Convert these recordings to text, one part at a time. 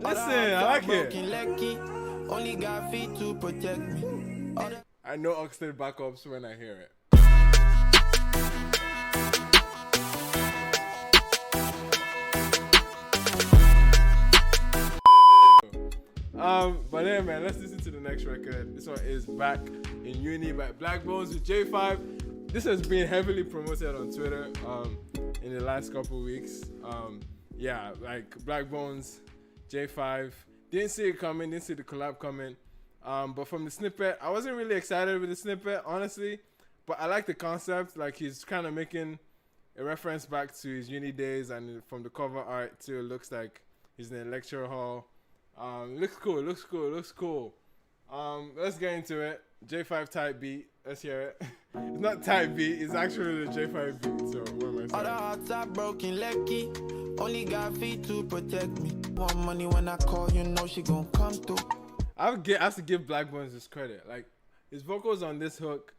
Listen, I like it. Only got feet to protect me. I know Oxted backups when I hear it. But yeah, man, let's listen to the next record. This one is Back in Uni by Blaqbonez with J5. This has been heavily promoted on Twitter in the last couple of weeks. Yeah, like Blaqbonez, J5. Didn't see it coming, didn't see the collab coming. But from the snippet, I wasn't really excited with the snippet, honestly. But I like the concept. Like, he's kind of making a reference back to his uni days, and from the cover art too, it looks like he's in a lecture hall. Looks cool. Let's get into it. J5 type beat. Let's hear it. It's not type beat, it's actually the J5 beat. So what am I saying? All the hearts are broken, lucky. Only got feet to protect me. Want money when I call, you know she gon' come through. I have to give Blaqbonez his credit. Like, his vocals on this hook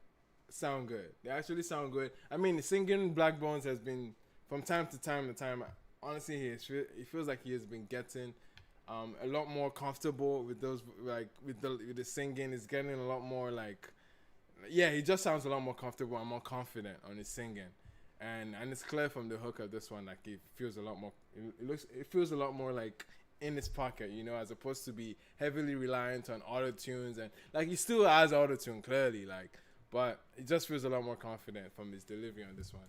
sound good. They actually sound good. I mean, singing Blaqbonez has been from time to time. Honestly, he feels like he has been getting a lot more comfortable with those, like with the singing. He's getting a lot more like, yeah, he just sounds a lot more comfortable and more confident on his singing. And it's clear from the hook of this one, like it feels a lot more. It feels a lot more like in his pocket, you know, as opposed to be heavily reliant on auto tunes, and like he still has auto tune clearly, like, but it just feels a lot more confident from his delivery on this one.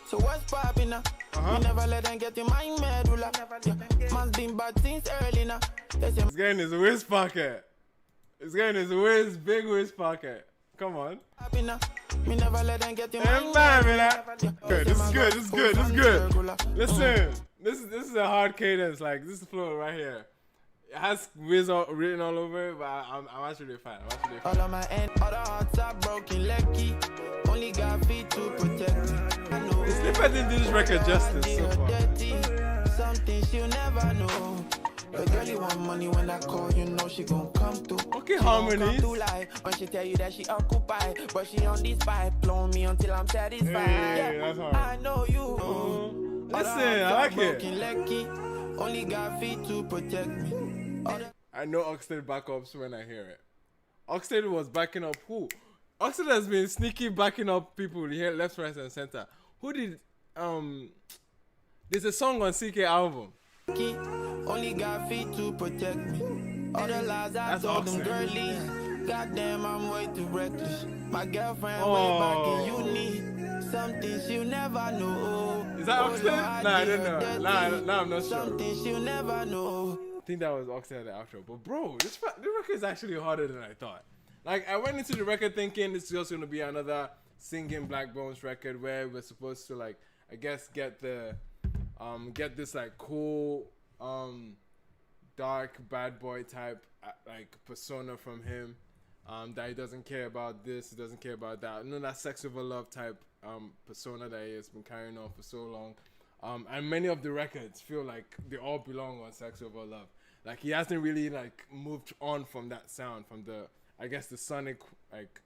So what's poppin' now? You never let them get in my medulla. Man's been bad since early now. He's getting his waist pocket. He's getting his waist, big waist pocket. Come on. Me never let them get in my Good. This is good. Listen, this is a hard cadence. Like, this is flow right here. It has Wiz written all over it, but I'm actually a fan. All of my end, all the hearts are broken, lucky. Only got feet to protect me. The snippet didn't do this record justice so far. Something she'll never know. The girl you want money when I call, you know she gon' come through. Okay, harmonies. When she tell you that she occupied, but she on this vibe, blow me until I'm satisfied. Yeah, that's hard. I know you. Listen, I like it. Lucky, only got feet to protect me. I know Oxted backups when I hear it. Oxted was backing up who? Oxted has been sneaky backing up people here, left, right, and center. Who did? There's a song on CK album. Only got feet to protect me. All the lies I told them girlies. Goddamn, I'm way too reckless. My girlfriend way back in uni. Something she'll never know. Is that Oxted? Nah, I don't know. Nah, I'm not sure. Something she'll never know. I think that was Oxted at the outro. But bro, this record is actually harder than I thought. Like, I went into the record thinking it's just gonna be another singing Blaqbonez record where we're supposed to, like, I guess get this like cool dark bad boy type like persona from him, that he doesn't care about this, he doesn't care about that. No, that sex over love type persona that he has been carrying on for so long. And many of the records feel like they all belong on sex over love. Like, he hasn't really like moved on from that sound, from the, I guess, the sonic, like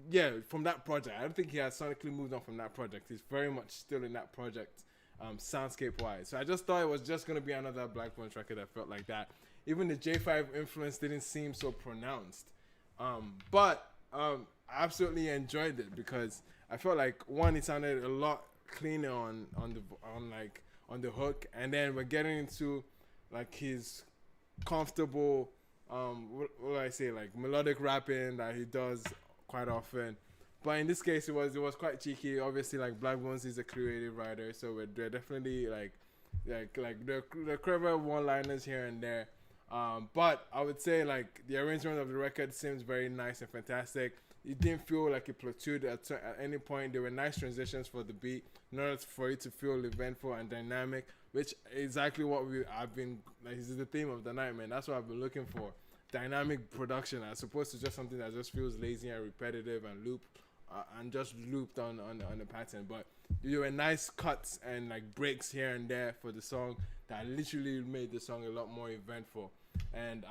yeah, from that project. I don't think he has sonically moved on from that project. He's very much still in that project, soundscape wise. So I just thought it was just gonna be another Blaqbonez record that felt like that. Even the J5 influence didn't seem so pronounced. But I absolutely enjoyed it because I felt like, one, it sounded a lot cleaner on the hook, and then we're getting into like his comfortable what do I say, like melodic rapping that he does quite often. But in this case, it was quite cheeky. Obviously, like, Blaqbonez is a creative writer, so they're definitely like the clever one-liners here and there. But I would say, like, the arrangement of the record seems very nice and fantastic. It didn't feel like it plateaued at any point. There were nice transitions for the beat in order for it to feel eventful and dynamic, which is exactly what I've been, like, this is the theme of the night, man. That's what I've been looking for. Dynamic production as opposed to just something that just feels lazy and repetitive and just looped on the pattern. But there were nice cuts and like breaks here and there for the song that literally made the song a lot more eventful. And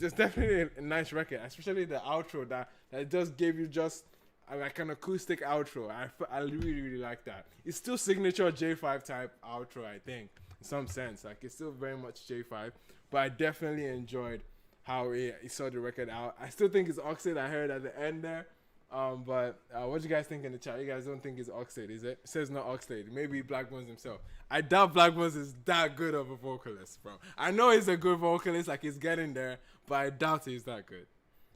just definitely a nice record, especially the outro that just gave you just like an acoustic outro. I really like that. It's still signature J5 type outro, I think. in some sense. Like, it's still very much J5, but I definitely enjoyed how he saw the record out. I still think it's Oxide. I heard at the end there. But what do you guys think in the chat? You guys don't think it's Oxide, is it? It says not Oxide. Maybe Blaqbonez himself. I doubt Blaqbonez is that good of a vocalist, bro. I know he's a good vocalist, like he's getting there, but I doubt he's that good.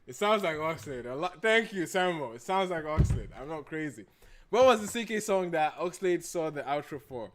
It sounds like Oxide. Thank you, Samuel. It sounds like Oxide. I'm not crazy. What was the CK song that Oxlade saw the outro for?